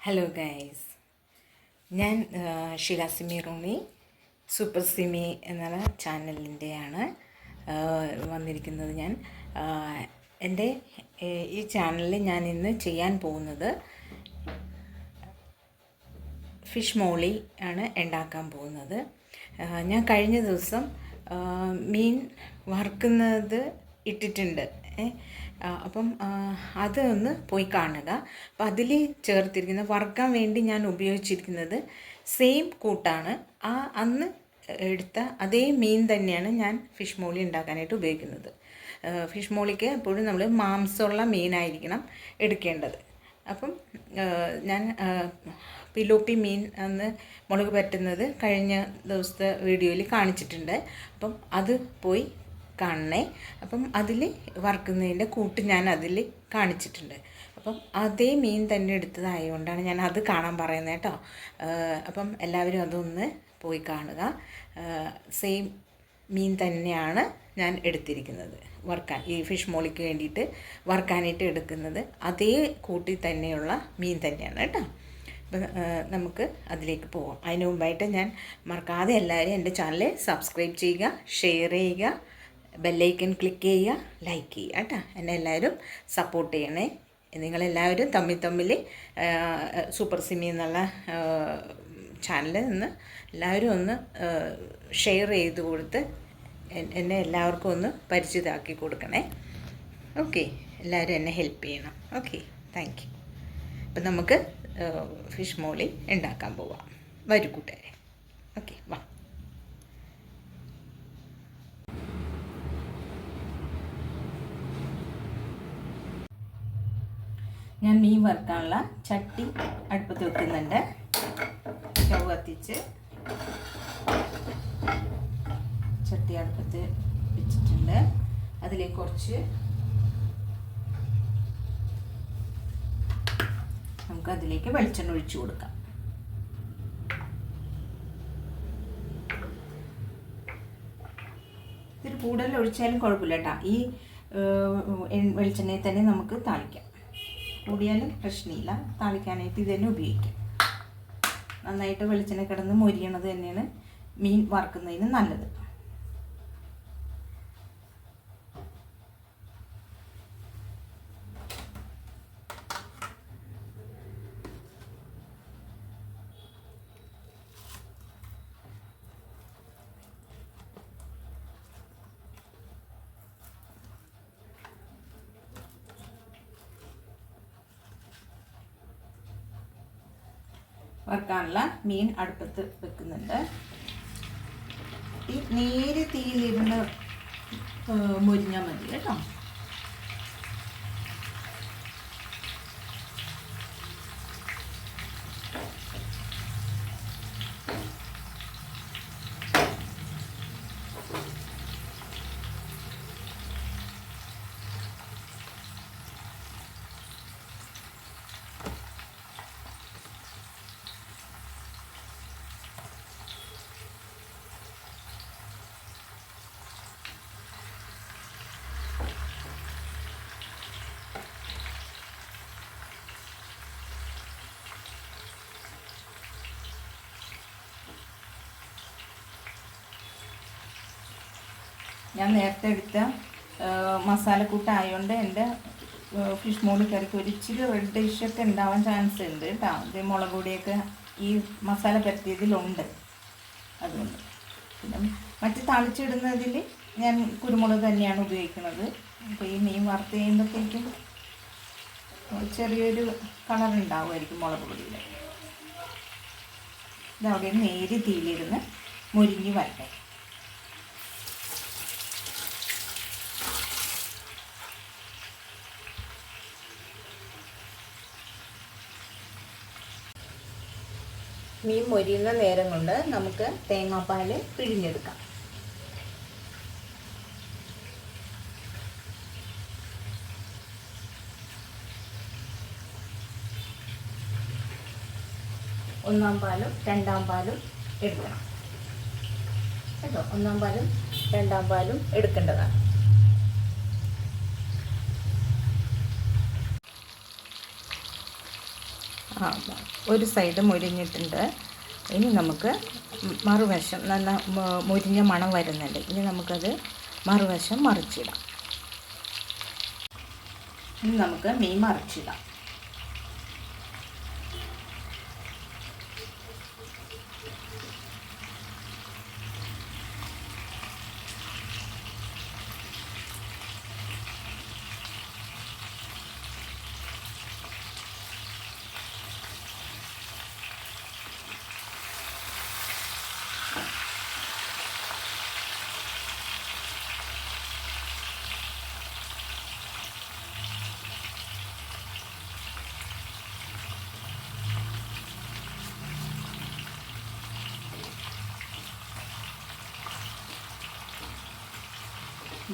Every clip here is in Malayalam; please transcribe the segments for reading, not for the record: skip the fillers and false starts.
ഹലോ ഗൈസ്, ഞാൻ ഷീല സിമി റൂണി സൂപ്പർ സിമി എന്നുള്ള ചാനലിൻ്റെയാണ് വന്നിരിക്കുന്നത്. ഞാൻ എൻ്റെ ഈ ചാനലിൽ ഞാൻ ഇന്ന് ചെയ്യാൻ പോകുന്നത് ഫിഷ് മോളി ആണ് ഉണ്ടാക്കാൻ പോകുന്നത്. ഞാൻ കഴിഞ്ഞ ദിവസം മീൻ വറുക്കുന്നത് ഇട്ടിട്ടുണ്ട്. അപ്പം അതൊന്ന് പോയി കാണുക. അപ്പം അതിൽ ചേർത്തിരിക്കുന്ന വറുക്കാൻ വേണ്ടി ഞാൻ ഉപയോഗിച്ചിരിക്കുന്നത് സെയിം കൂട്ടാണ്. അന്ന് എടുത്ത അതേ മീൻ തന്നെയാണ് ഞാൻ ഫിഷ് മോളി ഉണ്ടാക്കാനായിട്ട് ഉപയോഗിക്കുന്നത്. ഫിഷ് മോളിക്ക് എപ്പോഴും നമ്മൾ മാംസമുള്ള മീനായിരിക്കണം എടുക്കേണ്ടത്. അപ്പം ഞാൻ പിലോപ്പി മീൻ അന്ന് മുളക് പറ്റുന്നത് കഴിഞ്ഞ ദിവസത്തെ വീഡിയോയിൽ കാണിച്ചിട്ടുണ്ട്. അപ്പം അത് പോയി കാണണേ. അപ്പം അതിൽ വറുക്കുന്നതിൻ്റെ കൂട്ട് ഞാൻ അതിൽ കാണിച്ചിട്ടുണ്ട്. അപ്പം അതേ മീൻ തന്നെ എടുത്തതായതുകൊണ്ടാണ് ഞാൻ അത് കാണാൻ പറയുന്നത് കേട്ടോ. അപ്പം എല്ലാവരും അതൊന്ന് പോയി കാണുക. സെയിം മീൻ തന്നെയാണ് ഞാൻ എടുത്തിരിക്കുന്നത് വറുക്കാൻ. ഈ ഫിഷ് മോളിക്ക് വേണ്ടിയിട്ട് വറുക്കാനായിട്ട് എടുക്കുന്നത് അതേ കൂട്ടിൽ തന്നെയുള്ള മീൻ തന്നെയാണ് കേട്ടോ. അപ്പം നമുക്ക് അതിലേക്ക് പോകാം. അതിന് മുമ്പായിട്ട് ഞാൻ മറക്കാതെ എല്ലാവരും എൻ്റെ ചാനൽ സബ്സ്ക്രൈബ് ചെയ്യുക, ഷെയർ ചെയ്യുക, ബെല്ലൈക്കൺ ക്ലിക്ക് ചെയ്യുക, ലൈക്ക് ചെയ്യുക കേട്ടോ. എന്നെ എല്ലാവരും സപ്പോർട്ട് ചെയ്യണേ. നിങ്ങളെല്ലാവരും തമ്മിൽ സൂപ്പർ സിമി എന്നുള്ള ചാനലിൽ നിന്ന് എല്ലാവരും ഒന്ന് ഷെയർ ചെയ്ത് കൊടുത്ത് എന്നെ എല്ലാവർക്കും ഒന്ന് പരിചിതമാക്കി കൊടുക്കണേ. ഓക്കെ, എല്ലാവരും എന്നെ ഹെൽപ്പ് ചെയ്യണം. Okay, thank you. അപ്പം നമുക്ക് ഫിഷ് മോളി ഉണ്ടാക്കാൻ പോവാം. വരൂ കൂട്ടുകാരെ. ഓക്കെ, വാ. ഞാൻ മീൻ വറുക്കാനുള്ള ചട്ടി അടുപ്പത്ത് വെക്കുന്നുണ്ട്. സ്റ്റൗ കത്തിച്ച് ചട്ടി അടുപ്പത്ത് വെച്ചിട്ടുണ്ട്. അതിലേക്ക് കുറച്ച് നമുക്കതിലേക്ക് വെളിച്ചെണ്ണ ഒഴിച്ചു കൊടുക്കാം. ഇത്തിരി കൂടുതൽ ഒഴിച്ചാലും കുഴപ്പമില്ല കേട്ടോ. ഈ വെളിച്ചെണ്ണയിൽ തന്നെ നമുക്ക് താളിക്കാം. കൂടിയാലും പ്രശ്നമില്ല. താളിക്കാനായിട്ട് ഇത് തന്നെ ഉപയോഗിക്കാം. നന്നായിട്ട് വെളിച്ചെണ്ണ കിടന്ന് മൊരിയണത് തന്നെയാണ് മീൻ വറുക്കുന്നതിന് നല്ലത്. വറുക്കാനുള്ള മീൻ അടുപ്പത്ത് വെക്കുന്നുണ്ട്. ഈ നേരെ തീയിലിരുന്ന് മൊരിഞ്ഞാൽ മതി കേട്ടോ. ഞാൻ നേരത്തെ എടുത്ത മസാലക്കൂട്ടായതുകൊണ്ട് എൻ്റെ ഫിഷ് മോളി കറിക്ക് ഒരിച്ചിരി റെഡിഷൊക്കെ ഉണ്ടാവാൻ ചാൻസ് ഉണ്ട് കേട്ടോ. ഇത് മുളക് പൊടിയൊക്കെ ഈ മസാല പരത്തിയതിലുണ്ട്. അതുകൊണ്ട് പിന്നെ മറ്റ് താളിച്ചിടുന്നതിൽ ഞാൻ കുരുമുളക് തന്നെയാണ് ഉപയോഗിക്കുന്നത്. അപ്പോൾ ഈ മീൻ വറുത്ത് കഴിയുമ്പോഴത്തേക്കും ചെറിയൊരു കളർ ഉണ്ടാവുമായിരിക്കും മുളക് പൊടിയിൽ. ഇതവിടെ നേരി തീയിലിരുന്ന് മുരിഞ്ഞ് വരട്ടെ. മീൻ മൊരിയുന്ന നേരം കൊണ്ട് നമുക്ക് തേങ്ങാപ്പാൽ പിഴിഞ്ഞെടുക്കാം. ഒന്നാം പാലും രണ്ടാം പാലും എടുക്കണം കേട്ടോ. ഒന്നാം പാലും രണ്ടാം പാലും എടുക്കേണ്ടതാണ്. ഒരു സൈഡ് മൊരിഞ്ഞിട്ടുണ്ട്. ഇനി നമുക്ക് മറുവശം നല്ല മൊരിഞ്ഞ മണം വരുന്നുണ്ട്. ഇനി നമുക്കത് മറുവശം മറിച്ചിടാം. ഇനി നമുക്ക് മീൻ മറിച്ചിടാം.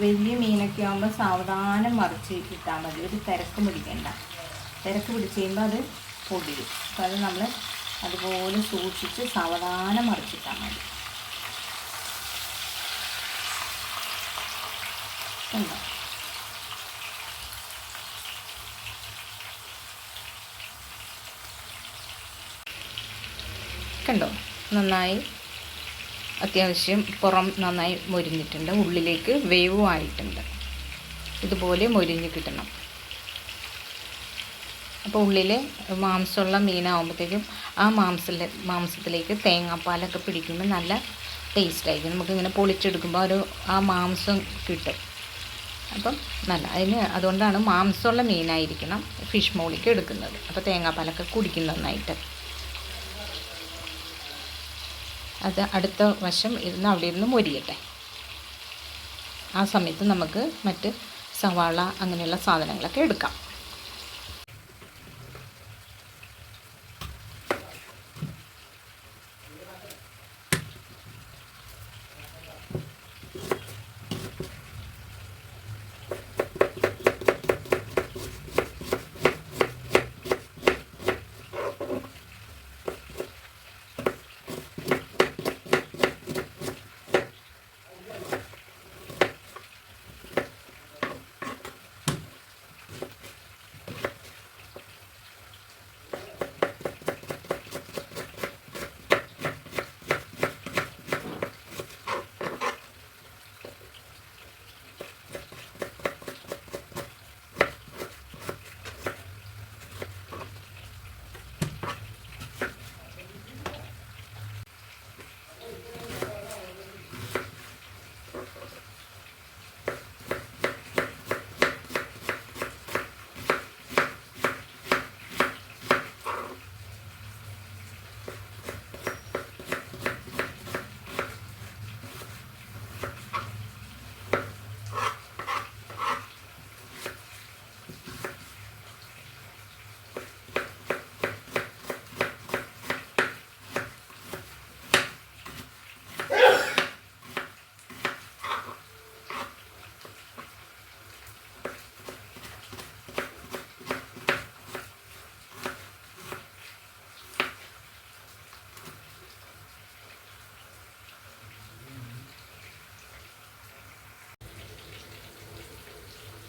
വലിയ മീനൊക്കെ ആകുമ്പോൾ സാവധാനം മറിച്ച് ഇട്ടാൽ മതി. ഒരു തിരക്ക് പിടിക്കണ്ട. തിരക്ക് പിടിച്ച് കഴിയുമ്പോൾ അത് പൊടിയും. അപ്പോൾ അത് നമ്മൾ അതുപോലെ സൂക്ഷിച്ച് സാവധാനം മറിച്ചിട്ടാൽ മതി. കണ്ടോ? കണ്ടോ? നന്നായി അത്യാവശ്യം പുറം നന്നായി മൊരിഞ്ഞിട്ടുണ്ട്. ഉള്ളിലേക്ക് വേവും ആയിട്ടുണ്ട്. ഇതുപോലെ മൊരിഞ്ഞ് കിട്ടണം. അപ്പോൾ ഉള്ളിൽ മാംസമുള്ള മീനാകുമ്പോഴത്തേക്കും ആ മാംസത്തിലേക്ക് തേങ്ങാപ്പാലൊക്കെ പിടിക്കുമ്പോൾ നല്ല ടേസ്റ്റായിരിക്കും. നമുക്കിങ്ങനെ പൊളിച്ചെടുക്കുമ്പോൾ ആ മാംസം കിട്ടും. അപ്പം അതുകൊണ്ടാണ് മാംസമുള്ള മീനായിരിക്കണം ഫിഷ് മോളിക്ക് എടുക്കുന്നത്. അപ്പോൾ തേങ്ങാപ്പാലൊക്കെ കുടിക്കും നന്നായിട്ട്. അത് അടുത്ത വശം ഇരുന്ന് അവിടെ ഇരുന്ന് മൊരിയട്ടെ. ആ സമയത്ത് നമുക്ക് മറ്റ് സവാള അങ്ങനെയുള്ള സാധനങ്ങളൊക്കെ എടുക്കാം.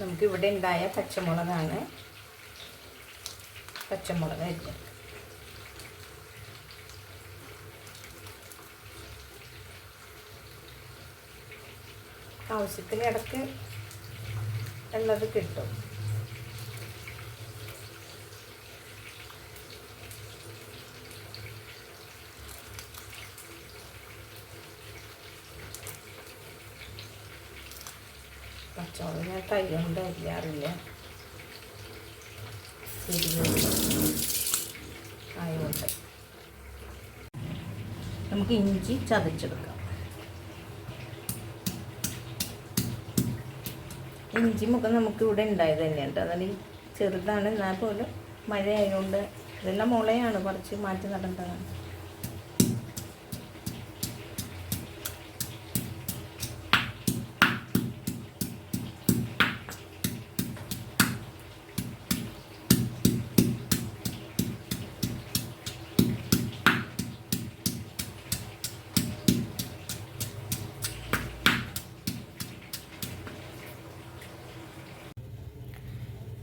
നമുക്കിവിടെ ഉണ്ടായ പച്ചമുളകാണ്. പച്ചമുളക് അരിഞ്ഞത് ആവശ്യത്തിന് ഇടയ്ക്ക് ഉള്ളത് കിട്ടും. പച്ചമുളക് ഞാൻ കൈ കൊണ്ട് അരിയാറില്ല, ആയതുകൊണ്ട്. നമുക്ക് ഇഞ്ചി ചതച്ചെടുക്കാം. ഇഞ്ചി മുഖം നമുക്ക് ഇവിടെ ഉണ്ടായത് തന്നെയുണ്ട്. അതാണ് ചെറുതാണ്, എന്നാൽ പോലും മഴ ആയതുകൊണ്ട് ഇതെല്ലാം മുളയാണ്, പറിച്ച് മാറ്റി നടേണ്ടതാണ്.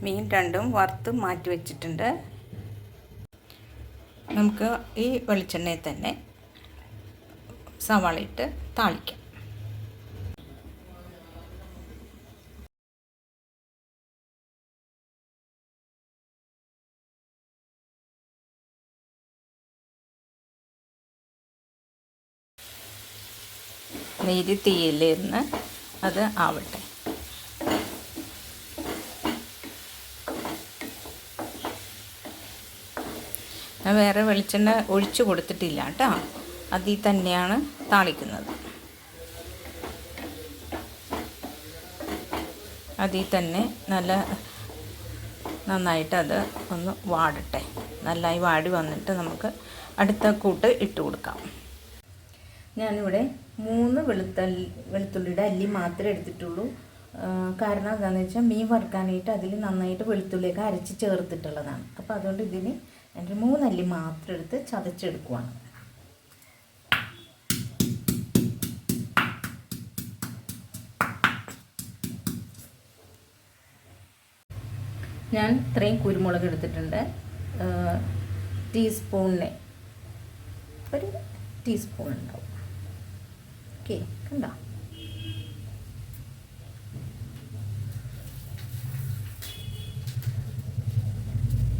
മീൻ രണ്ടും വറുത്ത് മാറ്റി വെച്ചിട്ടുണ്ട്. നമുക്ക് ഈ വെളിച്ചെണ്ണയിൽ തന്നെ സവാള ഇട്ട് താളിക്കാം. നേരി തീയിലിരുന്ന് അത് ആവട്ടെ. ഞാൻ വേറെ വെളിച്ചെണ്ണ ഒഴിച്ച് കൊടുത്തിട്ടില്ല കേട്ടോ, അതിൽ തന്നെയാണ് താളിക്കുന്നത്. അതിൽ തന്നെ നന്നായിട്ട് അത് ഒന്ന് വാടട്ടെ. നന്നായി വാടി വന്നിട്ട് നമുക്ക് അടുത്ത കൂട്ട് ഇട്ട് കൊടുക്കാം. ഞാനിവിടെ 3 വെളുത്തുള്ളിയുടെ അല്ലി മാത്രമേ എടുത്തിട്ടുള്ളൂ. കാരണം എന്താണെന്ന് വെച്ചാൽ മീൻ വറുക്കാനായിട്ട് അതിൽ നന്നായിട്ട് വെളുത്തുള്ളിയൊക്കെ അരച്ച് ചേർത്തിട്ടുള്ളതാണ്. അപ്പോൾ അതുകൊണ്ട് ഇതിന് ഞാൻ 3 അല്ലി മാത്രം എടുത്ത് ചതച്ചെടുക്കുവാണ്. ഞാൻ ഇത്രയും കുരുമുളക് എടുത്തിട്ടുണ്ട്. ടീസ്പൂണിന് 1 ടീസ്പൂൺ ഉണ്ടാവും. ഓക്കെ, കണ്ടോ?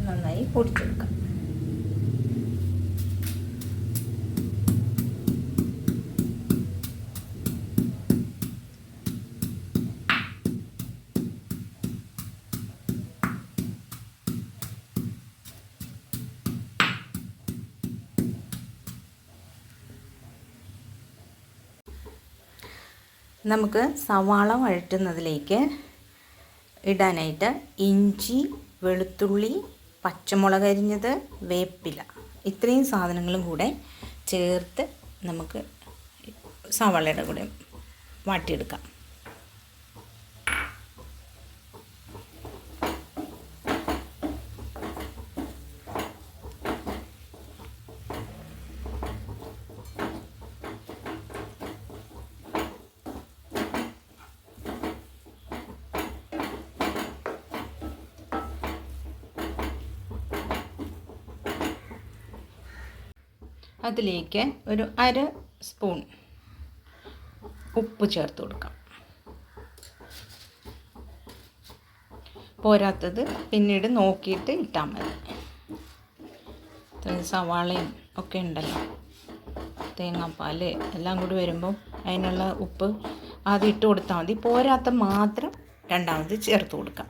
നന്നായി പൊടിച്ചെടുക്കാം. നമുക്ക് സവാള വഴറ്റുന്നതിലേക്ക് ഇടാനായിട്ട് ഇഞ്ചി, വെളുത്തുള്ളി, പച്ചമുളക് അരിഞ്ഞത്, വേപ്പില, ഇത്രയും സാധനങ്ങളും കൂടെ ചേർത്ത് നമുക്ക് സവാളയുടെ കൂടെ വാട്ടിയെടുക്കാം. അതിലേക്ക് ഒരു 1/2 സ്പൂൺ ഉപ്പ് ചേർത്ത് കൊടുക്കാം. പോരാത്തത് പിന്നീട് നോക്കിയിട്ട് ഇട്ടാൽ മതി. സവാളയും ഒക്കെ ഉണ്ടല്ലോ, തേങ്ങാപ്പാൽ എല്ലാം കൂടി വരുമ്പോൾ അതിനുള്ള ഉപ്പ് ആദ്യം ഇട്ട് കൊടുത്താൽ മതി. പോരാത്ത മാത്രം രണ്ടാമത് ചേർത്ത് കൊടുക്കാം.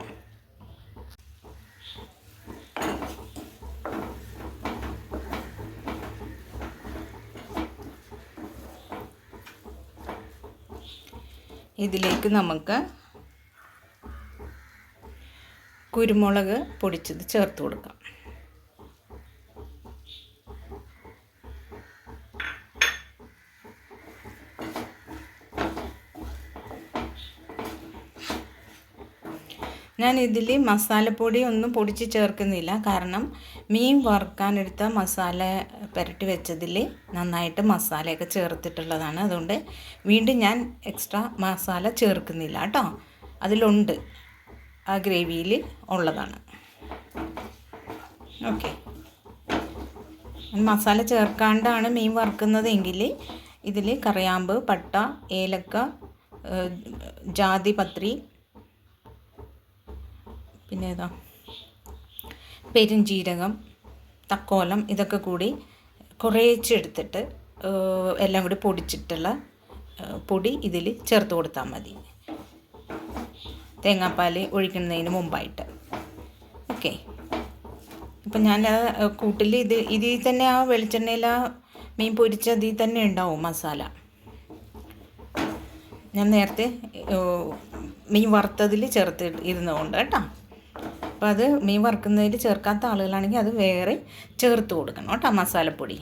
ഇതിലേക്ക് നമുക്ക് കുരുമുളക് പൊടിച്ചത് ചേർത്ത് കൊടുക്കാം. ഞാൻ ഇതിൽ മസാലപ്പൊടി ഒന്നും പൊടിച്ച് ചേർക്കുന്നില്ല. കാരണം മീൻ വറുക്കാനെടുത്ത മസാല പുരട്ടി വെച്ചതിൽ നന്നായിട്ട് മസാലയൊക്കെ ചേർത്തിട്ടുള്ളതാണ്. അതുകൊണ്ട് വീണ്ടും ഞാൻ എക്സ്ട്രാ മസാല ചേർക്കുന്നില്ല കേട്ടോ. അതിലുണ്ട്, ആ ഗ്രേവിയിൽ ഉള്ളതാണ്. ഓക്കെ, മസാല ചേർക്കാണ്ടാണ് മീൻ വറുക്കുന്നതെങ്കിൽ ഇതിൽ കറിയാമ്പ്, പട്ട, ഏലക്ക, ജാതിപത്രി, പിന്നെ ഏതാ പെരുംജീരകം, തക്കോലം, ഇതൊക്കെ കൂടി കുറേച്ചെടുത്തിട്ട് എല്ലാം കൂടി പൊടിച്ചിട്ടുള്ള പൊടി ഇതിൽ ചേർത്ത് കൊടുത്താൽ മതി, തേങ്ങാപ്പാൽ ഒഴിക്കുന്നതിന് മുമ്പായിട്ട്. ഓക്കെ, അപ്പം ഞാൻ കൂട്ടിൽ ഇതിൽ തന്നെ ആ വെളിച്ചെണ്ണയിൽ ആ മീൻ പൊരിച്ചതിൽ തന്നെ ഉണ്ടാവും മസാല. ഞാൻ നേരത്തെ മീൻ വറുത്തതിൽ ചേർത്ത് ഇരുന്നതുകൊണ്ട് കേട്ടോ. അപ്പോൾ അത് മീൻ വറുക്കുന്നതിൽ ചേർക്കാത്ത ആളുകളാണെങ്കിൽ അത് വേറെ ചേർത്ത് കൊടുക്കണം കേട്ടോ, മസാലപ്പൊടി.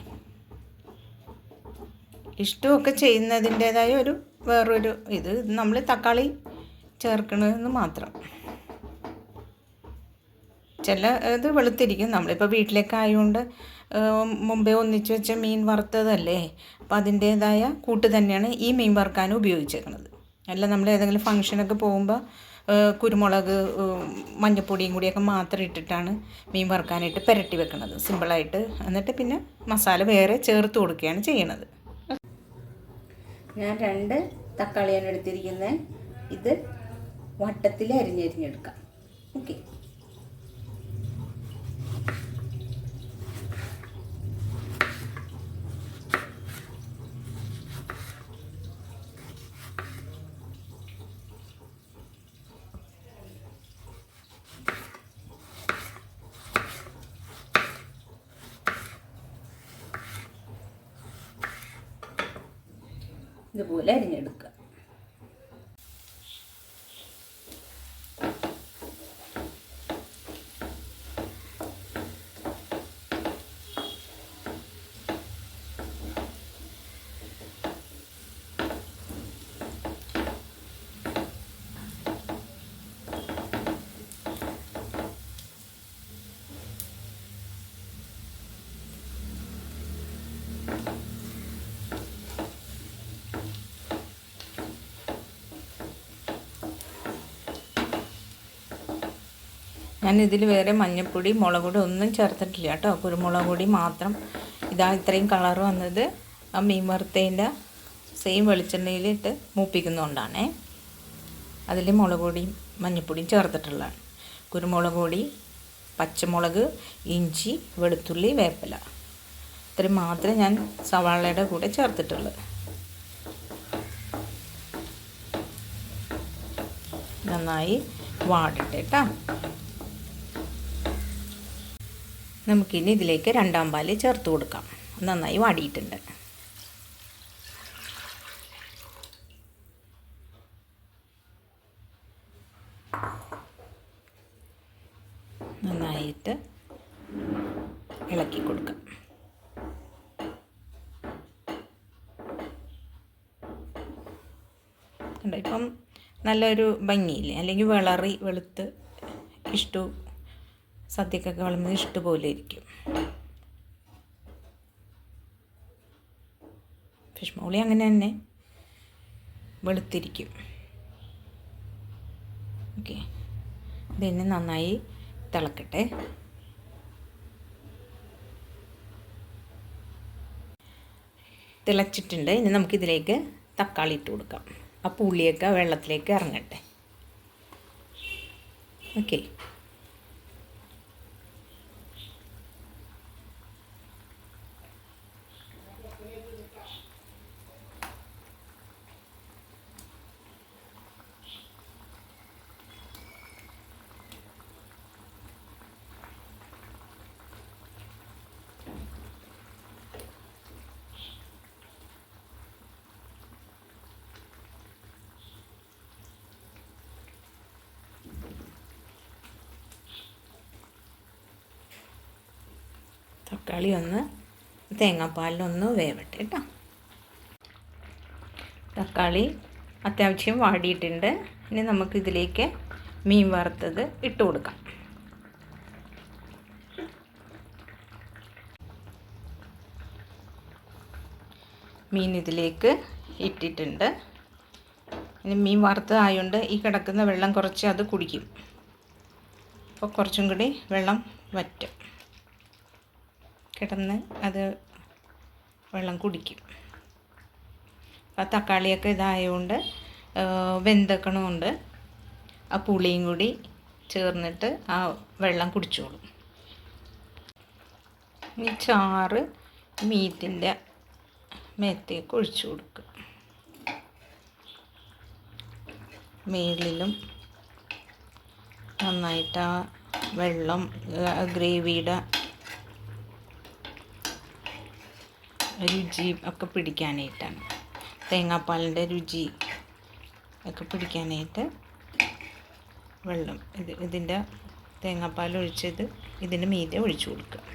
ഇഷ്ടമൊക്കെ ചെയ്യുന്നതിൻ്റേതായ വേറൊരു ഇത് നമ്മൾ തക്കാളി ചേർക്കണമെന്ന് മാത്രം. ചില ഇത് വെളുത്തിരിക്കും. നമ്മളിപ്പോൾ വീട്ടിലേക്ക് ആയതുകൊണ്ട് മുമ്പേ ഒന്നിച്ച് വെച്ച മീൻ വറുത്തതല്ലേ, അപ്പോൾ അതിൻ്റേതായ കൂട്ട് തന്നെയാണ് ഈ മീൻ വറുക്കാനും ഉപയോഗിച്ചേക്കുന്നത്. അല്ല നമ്മൾ ഏതെങ്കിലും ഫംഗ്ഷനൊക്കെ പോകുമ്പോൾ കുരുമുളക് മഞ്ഞൾപ്പൊടിയും കൂടിയൊക്കെ മാത്രം ഇട്ടിട്ടാണ് മീൻ വറുക്കാനായിട്ട് പുരട്ടി വെക്കുന്നത് സിമ്പിളായിട്ട്. എന്നിട്ട് പിന്നെ മസാല വേറെ ചേർത്ത് കൊടുക്കുകയാണ് ചെയ്യണത്. ഞാൻ 2 തക്കാളിയാണ് എടുത്തിരിക്കുന്നത്. ഇത് വട്ടത്തിൽ അരിഞ്ഞെടുക്കാം. ഓക്കെ. ഇതുപോലെ അരിഞ്ഞെടുക്കുക. ഞാനിതിൽ വേറെ മഞ്ഞൾപ്പൊടി മുളക് പൊടി ഒന്നും ചേർത്തിട്ടില്ല കേട്ടോ. കുരുമുളക് പൊടി മാത്രം. ഇതാ ഇത്രയും കളർ വന്നത് ആ മീൻ വറുത്തതിൻ്റെ സെയിം വെളിച്ചെണ്ണയിലിട്ട് മൂപ്പിക്കുന്നതുകൊണ്ടാണേ. അതിൽ മുളക് പൊടിയും മഞ്ഞൾപ്പൊടിയും ചേർത്തിട്ടുള്ളതാണ്. കുരുമുളക് പൊടി, പച്ചമുളക്, ഇഞ്ചി, വെളുത്തുള്ളി, വേപ്പില ഇത്രയും മാത്രമേ ഞാൻ സവാളയുടെ കൂടെ ചേർത്തിട്ടുള്ളൂ. നന്നായി വാടട്ടെ കേട്ടോ. നമുക്കിനി ഇതിലേക്ക് 2ാം പാല് ചേർത്ത് കൊടുക്കാം. നന്നായി വാടിയിട്ടുണ്ട്. നന്നായിട്ട് ഇളക്കി കൊടുക്കാം. ഇപ്പം നല്ലൊരു ഭംഗിയില്ലേ, അല്ലെങ്കിൽ വെളുത്ത് സദ്യക്കൊക്കെ വിളമ്പുന്നത് ഇഷ്ടപോലെ ഇരിക്കും. ഫിഷ് മോളി അങ്ങനെ തന്നെ വെളുത്തിരിക്കും. ഓക്കെ. ഇതിനെ നന്നായി തിളക്കട്ടെ. തിളച്ചിട്ടുണ്ട്. ഇനി നമുക്കിതിലേക്ക് തക്കാളി ഇട്ട് കൊടുക്കാം. ആ പുളിയൊക്കെ വെള്ളത്തിലേക്ക് ഇറങ്ങട്ടെ. ഓക്കെ. തക്കാളി തേങ്ങാപ്പാലിലൊന്ന് വേവട്ടെ കേട്ടോ. തക്കാളി അത്യാവശ്യം വാടിയിട്ടുണ്ട്. ഇനി നമുക്കിതിലേക്ക് മീൻ വറുത്തത് ഇട്ട് കൊടുക്കാം. മീൻ ഇതിലേക്ക് ഇട്ടിട്ടുണ്ട്. ഇനി മീൻ വറുത്തതായതുകൊണ്ട് ഈ കിടക്കുന്ന വെള്ളം കുറച്ച് അത് കുടിക്കും. അപ്പോൾ കുറച്ചും കൂടി വെള്ളം വറ്റും. കിടന്ന് അത് വെള്ളം കുടിക്കും. ആ തക്കാളിയൊക്കെ ഇതായതുകൊണ്ട് വെന്തക്കണമുണ്ട്. ആ പുളിയും കൂടി ചേർന്നിട്ട് ആ വെള്ളം കുടിച്ചോളും. ഈ ചാറ് മീറ്റിൻ്റെ മേത്തേക്ക് ഒഴിച്ചു കൊടുക്കുക. മേളിലും നന്നായിട്ട് ആ വെള്ളം ഗ്രേവിയുടെ രുചി ഒക്കെ പിടിക്കാനായിട്ടാണ്, തേങ്ങാപ്പാലിൻ്റെ രുചി ഒക്കെ പിടിക്കാനായിട്ട് വെള്ളം ഇതിൻ്റെ തേങ്ങാപ്പാൽ ഒഴിച്ചത് ഇതിൻ്റെ മീതെ ഒഴിച്ചു കൊടുക്കുക.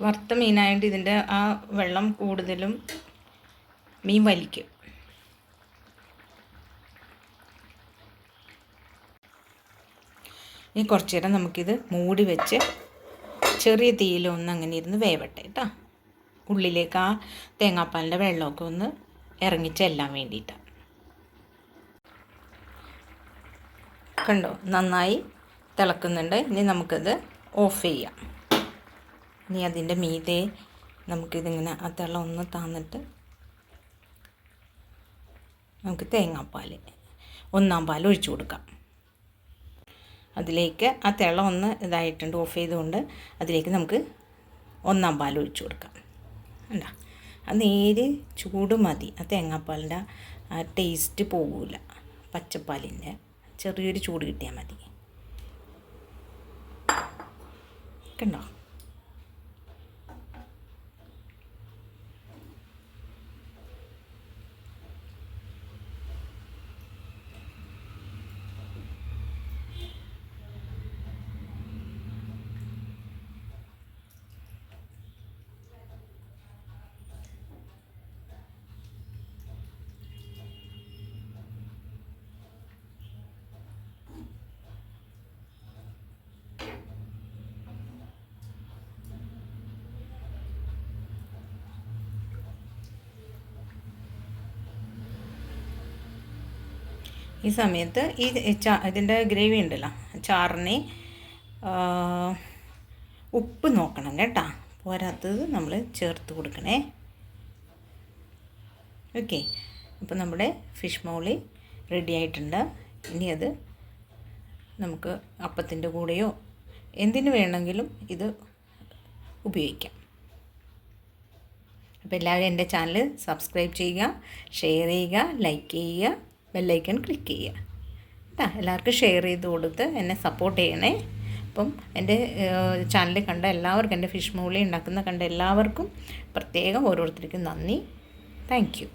വറുത്ത മീനായതുകൊണ്ട് ഇതിൻ്റെ ആ വെള്ളം കൂടുതലും മീൻ വലിക്കും. ഇനി കുറച്ച് നേരം നമുക്കിത് മൂടി വെച്ച് ചെറിയ തീയിലൊന്ന് അങ്ങനെ ഇരുന്ന് വേവട്ടെ കേട്ടോ. ഉള്ളിലേക്ക് ആ തേങ്ങാപ്പാലിൻ്റെ വെള്ളമൊക്കെ ഒന്ന് ഇറങ്ങിച്ചെല്ലാൻ വേണ്ടിയിട്ടാണ്. കണ്ടോ, നന്നായി തിളക്കുന്നുണ്ട്. ഇനി നമുക്കത് ഓഫ് ചെയ്യാം. ഇനി അതിൻ്റെ മീതെ നമുക്കിതിങ്ങനെ ആ തിള ഒന്ന് താന്നിട്ട് നമുക്ക് തേങ്ങാപ്പാൽ 1 പാൽ ഒഴിച്ചു കൊടുക്കാം. അതിലേക്ക് ആ തിള ഒന്ന് ഇതായിട്ടുണ്ട്, ഓഫ് ചെയ്തുകൊണ്ട് അതിലേക്ക് നമുക്ക് 1 പാൽ ഒഴിച്ചു കൊടുക്കാം. അല്ല, ആ നേര് ചൂട് മതി. ആ തേങ്ങാപ്പാലിൻ്റെ ആ ടേസ്റ്റ് പോകില്ല. പച്ചപ്പാലിൻ്റെ ചെറിയൊരു ചൂട് കിട്ടിയാൽ മതി. കണ്ടോ, ഈ സമയത്ത് ഇതിൻ്റെ ഗ്രേവി ഉണ്ടല്ലോ, ചാറിന് ഉപ്പ് നോക്കണം കേട്ടോ. പോരാത്തത് നമ്മൾ ചേർത്ത് കൊടുക്കണേ. ഓക്കെ, അപ്പോൾ നമ്മുടെ ഫിഷ് മോളി റെഡി ആയിട്ടുണ്ട്. ഇനി അത് നമുക്ക് അപ്പത്തിൻ്റെ കൂടെയോ എന്തിനു വേണമെങ്കിലും ഇത് ഉപയോഗിക്കാം. അപ്പോൾ എല്ലാവരും എൻ്റെ ചാനൽ സബ്സ്ക്രൈബ് ചെയ്യുക, ഷെയർ ചെയ്യുക, ലൈക്ക് ചെയ്യുക, ബെല്ലൈക്കൺ ക്ലിക്ക് ചെയ്യുക കേട്ടോ. എല്ലാവർക്കും ഷെയർ ചെയ്ത് കൊടുത്ത് എന്നെ സപ്പോർട്ട് ചെയ്യണേ. അപ്പം എൻ്റെ ചാനൽ കണ്ട എല്ലാവർക്കും, എൻ്റെ ഫിഷ് മോളി ഉണ്ടാക്കുന്ന കണ്ട എല്ലാവർക്കും പ്രത്യേകം ഓരോരുത്തർക്കും നന്ദി. Thank you.